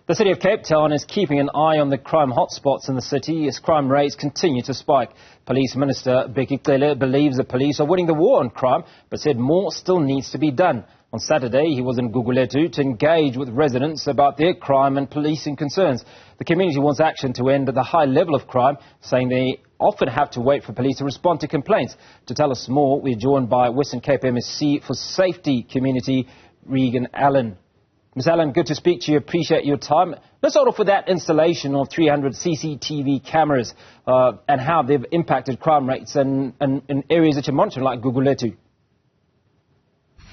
The city of Cape Town is keeping an eye on the crime hotspots in the city as crime rates continue to spike. Police Minister Bheki Cele believes the police are winning the war on crime, but said more still needs to be done. On Saturday, he was in Gugulethu to engage with residents about their crime and policing concerns. The community wants action to end the high level of crime, saying they often have to wait for police to respond to complaints. To tell us more, we're joined by Western Cape MEC for Safety Community, Reagan Allen. Ms. Allen, good to speak to you. Appreciate your time. Let's start off with that installation of 300 CCTV cameras and how they've impacted crime rates in areas that you're monitoring, like Gugulethu.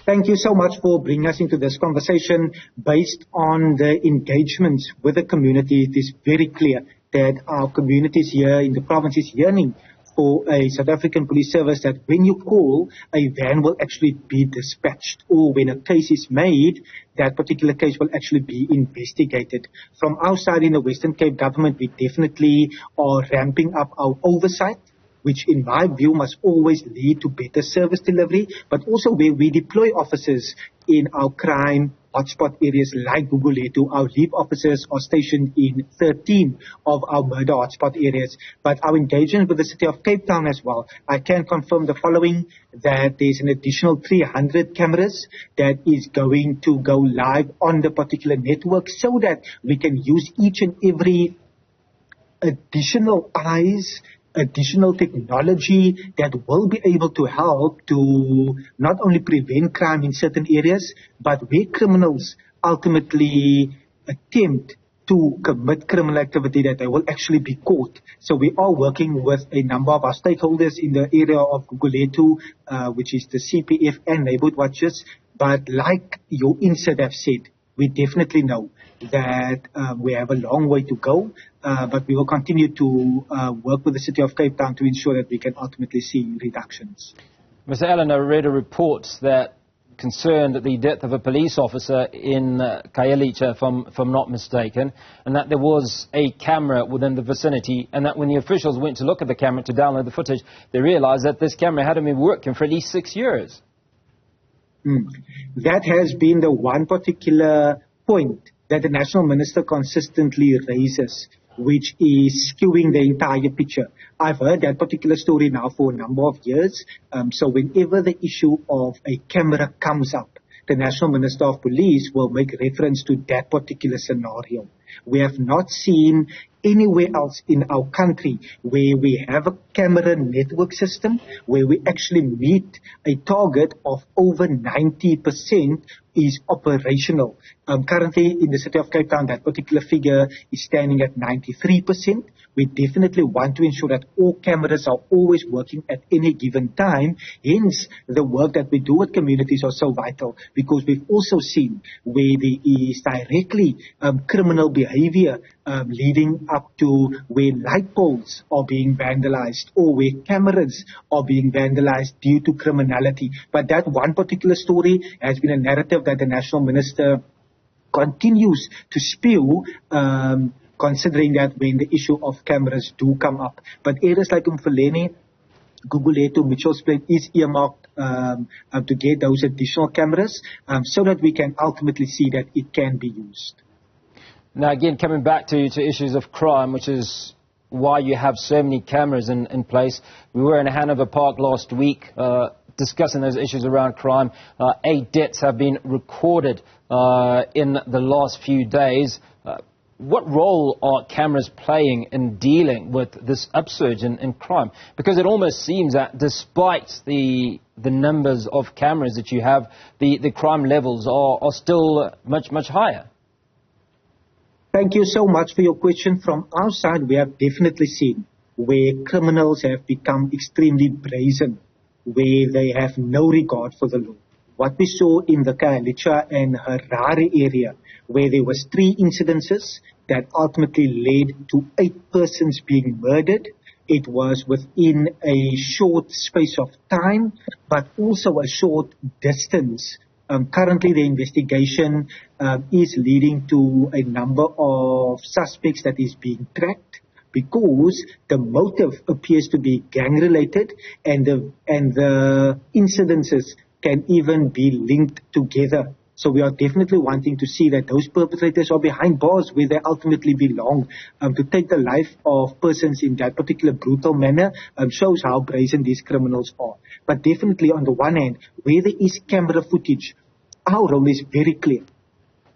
Thank you so much for bringing us into this conversation. Based on the engagements with the community, it is very clear that our communities here in the province is yearning for a South African police service that when you call, a van will actually be dispatched, or when a case is made, that particular case will actually be investigated. From our side in the Western Cape government, we definitely are ramping up our oversight, which in my view must always lead to better service delivery, but also where we deploy officers in our crime hotspot areas like Gugulethu. Our lead officers are stationed in 13 of our murder hotspot areas. But our engagement with the city of Cape Town as well, I can confirm the following, that there's an additional 300 cameras that is going to go live on the particular network so that we can use each and every additional eyes, additional technology that will be able to help to not only prevent crime in certain areas, but where criminals ultimately attempt to commit criminal activity, that they will actually be caught. So we are working with a number of our stakeholders in the area of Gugulethu, which is the CPF and neighborhood watchers. But like your insert have said, we definitely know that we have a long way to go, but we will continue to work with the city of Cape Town to ensure that we can ultimately see reductions. Mr. Allen, I read a report that concerned the death of a police officer in Khayelitsha, if I'm not mistaken, and that there was a camera within the vicinity, and that when the officials went to look at the camera to download the footage, they realized that this camera hadn't been working for at least 6 years. That has been the one particular point that the National Minister consistently raises, which is skewing the entire picture. I've heard that particular story now for a number of years. So whenever the issue of a camera comes up, the National Minister of Police will make reference to that particular scenario. We have not seen anywhere else in our country where we have a camera network system where we actually meet a target of over 90% is operational. Currently in the city of Cape Town, that particular figure is standing at 93%. We definitely want to ensure that all cameras are always working at any given time. Hence, the work that we do with communities are so vital, because we've also seen where there is directly criminal behavior leading up to where light poles are being vandalized or where cameras are being vandalized due to criminality. But that one particular story has been a narrative that the National Minister continues to spew, considering that when the issue of cameras do come up. But areas like Umfuleni, Gugulethu, Mitchell's Plain is earmarked to get those additional cameras so that we can ultimately see that it can be used. Now, again, coming back to issues of crime, which is why you have so many cameras in place. We were in Hanover Park last week discussing those issues around crime. 8 deaths have been recorded in the last few days. What role are cameras playing in dealing with this upsurge in crime? Because it almost seems that despite the numbers of cameras that you have, the crime levels are still much higher. Thank you so much for your question. From our side, we have definitely seen where criminals have become extremely brazen, where they have no regard for the law. What we saw in the Khayelitsha and Harare area, where there was 3 incidences that ultimately led to 8 persons being murdered. It was within a short space of time, but also a short distance. Currently, the investigation is leading to a number of suspects that is being tracked, because the motive appears to be gang-related, and the incidences can even be linked together. So we are definitely wanting to see that those perpetrators are behind bars where they ultimately belong. To take the life of persons in that particular brutal manner shows how brazen these criminals are. But definitely on the one hand, where there is camera footage, our role is very clear.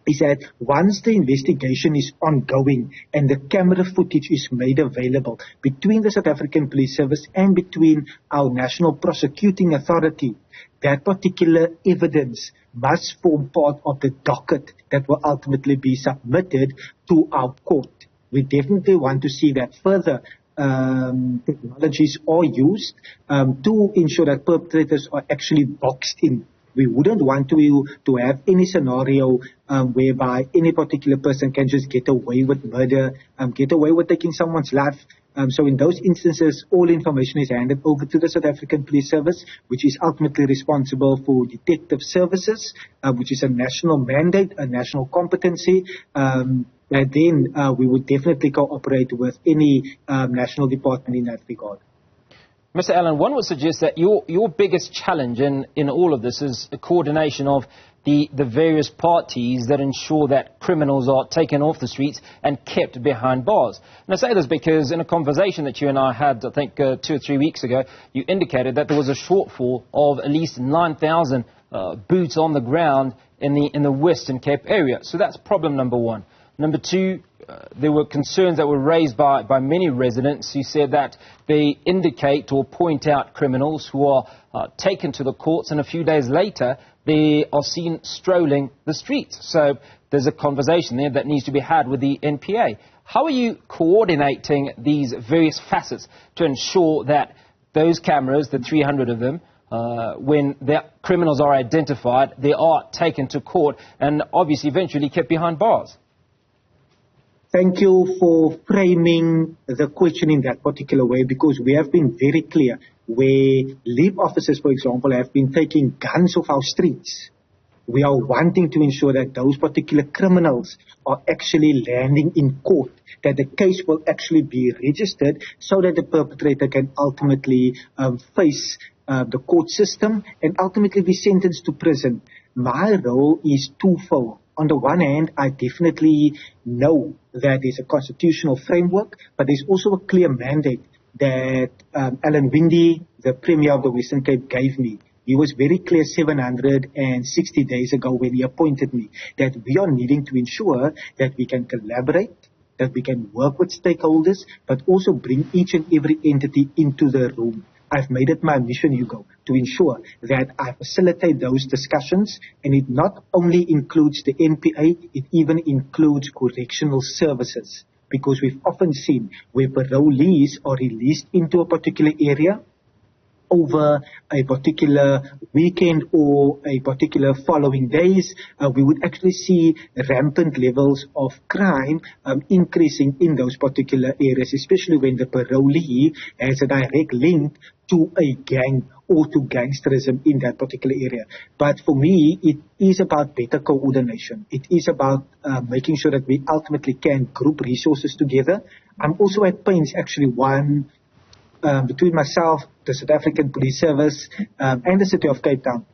Is that once the investigation is ongoing and the camera footage is made available between the South African Police Service and between our National Prosecuting Authority, that particular evidence must form part of the docket that will ultimately be submitted to our court. We definitely want to see that further technologies are used to ensure that perpetrators are actually boxed in. We wouldn't want to have any scenario whereby any particular person can just get away with murder, get away with taking someone's life. So in those instances, all information is handed over to the South African Police Service, which is ultimately responsible for detective services, which is a national mandate, a national competency. And then we would definitely cooperate with any national department in that regard. Mr. Allen, one would suggest that your biggest challenge in all of this is a coordination of the various parties that ensure that criminals are taken off the streets and kept behind bars. And I say this because in a conversation that you and I had, I think 2 or 3 weeks ago, you indicated that there was a shortfall of at least 9,000 boots on the ground in the Western Cape area. So that's problem number one. Number two, there were concerns that were raised by many residents who said that they indicate or point out criminals who are taken to the courts, and a few days later they are seen strolling the streets. So there's a conversation there that needs to be had with the NPA. How are you coordinating these various facets to ensure that those cameras, the 300 of them, when the criminals are identified, they are taken to court and obviously eventually kept behind bars? Thank you for framing the question in that particular way, because we have been very clear where LEAP officers, for example, have been taking guns off our streets. We are wanting to ensure that those particular criminals are actually landing in court, that the case will actually be registered so that the perpetrator can ultimately face the court system and ultimately be sentenced to prison. My role is twofold. On the one hand, I definitely know that there's a constitutional framework, but there's also a clear mandate that Alan Winde, the Premier of the Western Cape, gave me. He was very clear 760 days ago when he appointed me that we are needing to ensure that we can collaborate, that we can work with stakeholders, but also bring each and every entity into the room. I've made it my mission, Hugo, to ensure that I facilitate those discussions, and it not only includes the NPA, it even includes correctional services, because we've often seen where parolees are released into a particular area over a particular weekend or a particular following days, we would actually see rampant levels of crime increasing in those particular areas, especially when the parolee has a direct link to a gang or to gangsterism in that particular area. But for me, it is about better coordination. It is about making sure that we ultimately can group resources together. I'm also at pains, actually, between myself, the South African Police Service, and the City of Cape Town.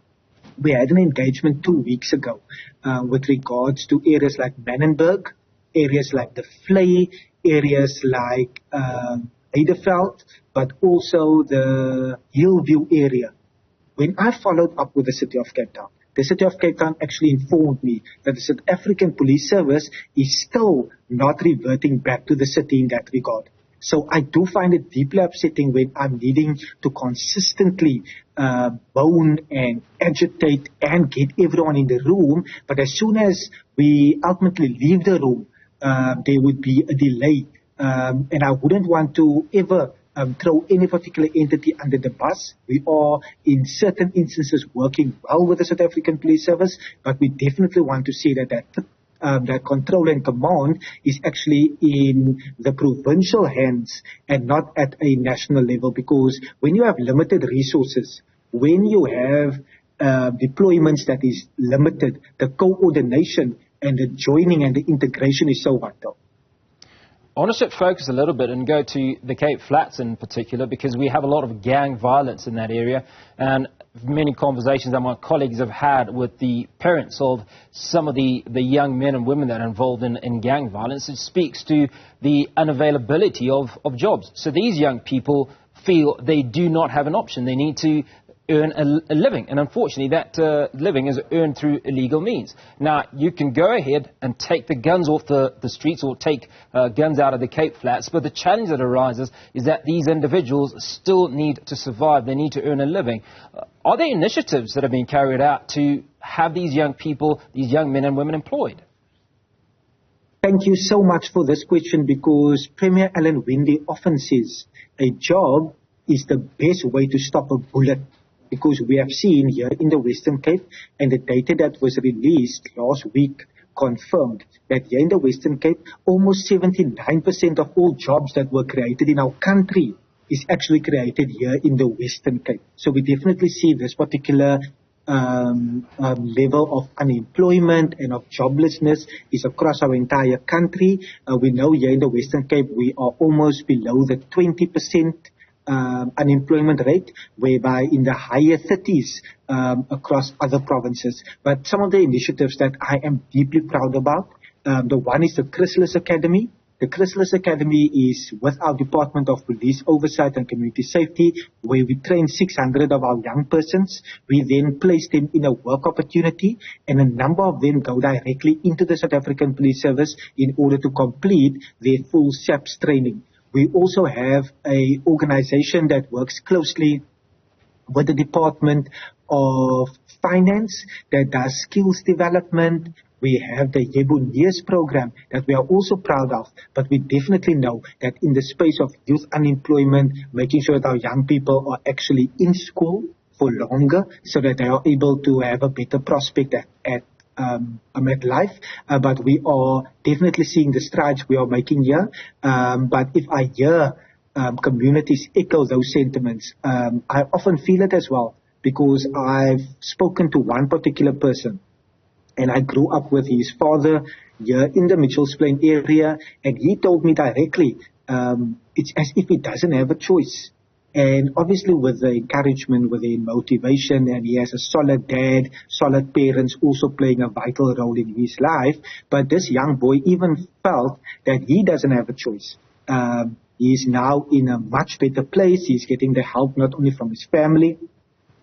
We had an engagement 2 weeks ago with regards to areas like Mannenberg, areas like the Vlei, areas like Heideveld, but also the Hillview area. When I followed up with the City of Cape Town, the City of Cape Town actually informed me that the South African Police Service is still not reverting back to the city in that regard. So I do find it deeply upsetting when I'm needing to consistently bone and agitate and get everyone in the room, but as soon as we ultimately leave the room, there would be a delay. And I wouldn't want to ever throw any particular entity under the bus. We are, in certain instances, working well with the South African Police Service, but we definitely want to see that control and command is actually in the provincial hands and not at a national level, because when you have limited resources, when you have deployments that is limited, the coordination and the joining and the integration is so vital. I want to shift focus a little bit and go to the Cape Flats in particular, because we have a lot of gang violence in that area, and many conversations that my colleagues have had with the parents of some of the young men and women that are involved in gang violence. It speaks to the unavailability of jobs. So these young people feel they do not have an option. They need to earn a living, and unfortunately that living is earned through illegal means. Now, you can go ahead and take the guns off the streets, or take guns out of the Cape Flats, but the challenge that arises is that these individuals still need to survive. They need to earn a living. Are there initiatives that have been carried out to have these young people, these young men and women employed? Thank you so much for this question, because Premier Allen Windey often says a job is the best way to stop a bullet. Because we have seen here in the Western Cape, and the data that was released last week confirmed that here in the Western Cape, almost 79% of all jobs that were created in our country is actually created here in the Western Cape. So we definitely see this particular level of unemployment and of joblessness is across our entire country. We know here in the Western Cape we are almost below the 20% unemployment rate, whereby in the higher 30s across other provinces. But some of the initiatives that I am deeply proud about, the one is the Chrysalis Academy. The Chrysalis Academy is with our Department of Police Oversight and Community Safety, where we train 600 of our young persons. We then place them in a work opportunity, and a number of them go directly into the South African Police Service in order to complete their full SAPS training. We also have an organization that works closely with the Department of Finance that does skills development. We have the Yebuneers program that we are also proud of, but we definitely know that in the space of youth unemployment, making sure that our young people are actually in school for longer so that they are able to have a better prospect at life, but we are definitely seeing the strides we are making here. But if I hear communities echo those sentiments, I often feel it as well, because I've spoken to one particular person, and I grew up with his father here in the Mitchells Plain area, and he told me directly, it's as if he doesn't have a choice. And obviously with the encouragement, with the motivation, and he has a solid dad, solid parents also playing a vital role in his life. But this young boy even felt that he doesn't have a choice. He is now in a much better place. He's getting the help not only from his family,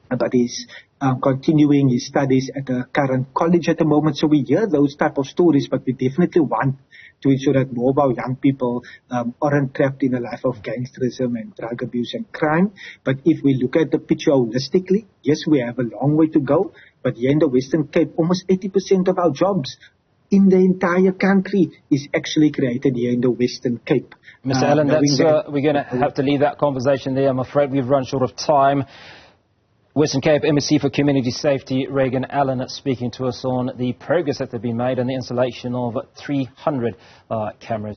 but he's continuing his studies at the current college at the moment. So we hear those type of stories, but we definitely want to ensure that more of our young people aren't trapped in a life of gangsterism and drug abuse and crime. But if we look at the picture holistically, yes, we have a long way to go. But here in the Western Cape, almost 80% of our jobs in the entire country is actually created here in the Western Cape. Mr. Allen, we're going to have to leave that conversation there. I'm afraid we've run short of time. Western Cape MEC for Community Safety, Reagan Allen, speaking to us on the progress that has been made and the installation of 300 cameras.